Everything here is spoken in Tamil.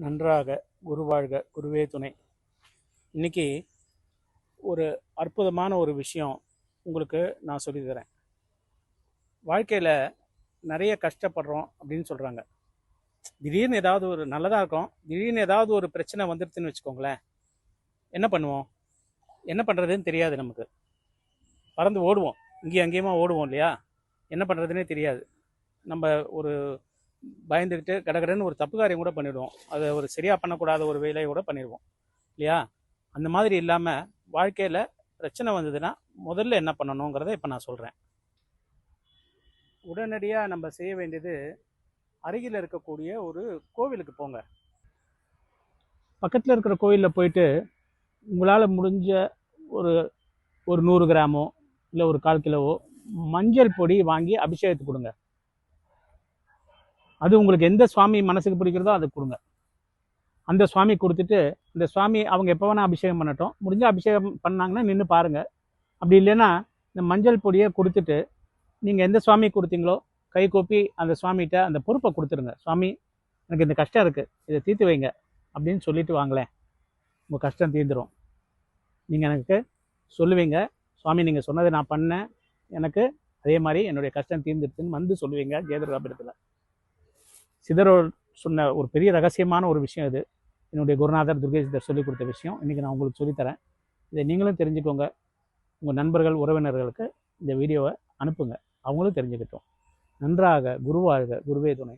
நன்றாக குருவாழ்க குருவே துணை. இன்னைக்கு ஒரு அற்புதமான ஒரு விஷயம் உங்களுக்கு நான் சொல்லித்தரேன். வாழ்க்கையில் நிறைய கஷ்டப்படுறோம் அப்படின்னு சொல்கிறாங்க. திடீர்னு ஏதாவது ஒரு நல்லதாக இருக்கும், திடீர்னு ஏதாவது ஒரு பிரச்சனை வந்துடுதுன்னு வச்சுக்கோங்களேன். என்ன பண்ணுவோம்? என்ன பண்ணுறதுன்னு தெரியாது. நமக்கு பறந்து ஓடுவோம், இங்கேயும் அங்கேயுமா ஓடுவோம் இல்லையா? என்ன பண்ணுறதுனே தெரியாது. நம்ம ஒரு பயந்துக்கிட்டு கடகடன்னு ஒரு தப்பு காரியம் கூட பண்ணிவிடுவோம். அதை ஒரு சரியாக பண்ணக்கூடாத ஒரு வேலையை கூட பண்ணிடுவோம் இல்லையா? அந்த மாதிரி இல்லாமல் வாழ்க்கையில் பிரச்சனை வந்ததுன்னா முதல்ல என்ன பண்ணணுங்கிறத இப்போ நான் சொல்கிறேன். உடனடியாக நம்ம செய்ய வேண்டியது, அருகில் இருக்கக்கூடிய ஒரு கோவிலுக்கு போங்க. பக்கத்தில் இருக்கிற கோவிலில் போயிட்டு உங்களால் முடிஞ்ச ஒரு ஒரு 100 கிராமோ இல்லை ஒரு 1/4 கிலோவோ மஞ்சள் பொடி வாங்கி அபிஷேகத்துக்கு கொடுங்க. அது உங்களுக்கு எந்த சுவாமி மனசுக்கு பிடிக்கிறதோ அதை கொடுங்க. அந்த சுவாமி கொடுத்துட்டு, இந்த சுவாமி அவங்க எப்போ வேணால் அபிஷேகம் பண்ணட்டும். முடிஞ்ச அபிஷேகம் பண்ணாங்கன்னா நின்று பாருங்கள். அப்படி இல்லைன்னா இந்த மஞ்சள் பொடியை கொடுத்துட்டு நீங்கள் எந்த சுவாமி கொடுத்தீங்களோ கை கூப்பி அந்த சுவாமிகிட்ட அந்த பொறுப்பை கொடுத்துருங்க. சுவாமி, எனக்கு இந்த கஷ்டம் இருக்குது, இதை தீர்த்து வைங்க அப்படின்னு சொல்லிட்டு வாங்களேன். உங்கள் கஷ்டம் தீர்ந்துடும். நீங்கள் எனக்கு சொல்லுவீங்க, சுவாமி நீங்கள் சொன்னதை நான் பண்ணேன், எனக்கு அதே மாதிரி என்னுடைய கஷ்டம் தீர்ந்துடுதுன்னு வந்து சொல்லுவீங்க. ஜெயதுர்காபுரத்தில் சிதறோர் சொன்ன ஒரு பெரிய ரகசியமான ஒரு விஷயம் இது. என்னுடைய குருநாதர் துர்கேசிதர் சொல்லிக் கொடுத்த விஷயம் இன்றைக்கி நான் உங்களுக்கு சொல்லித்தரேன். இதை நீங்களும் தெரிஞ்சுக்கோங்க. உங்கள் நண்பர்கள் உறவினர்களுக்கு இந்த வீடியோவை அனுப்புங்க, அவங்களும் தெரிஞ்சுக்கிட்டோம். நன்றாக குருவாழ்க குருவே துணை.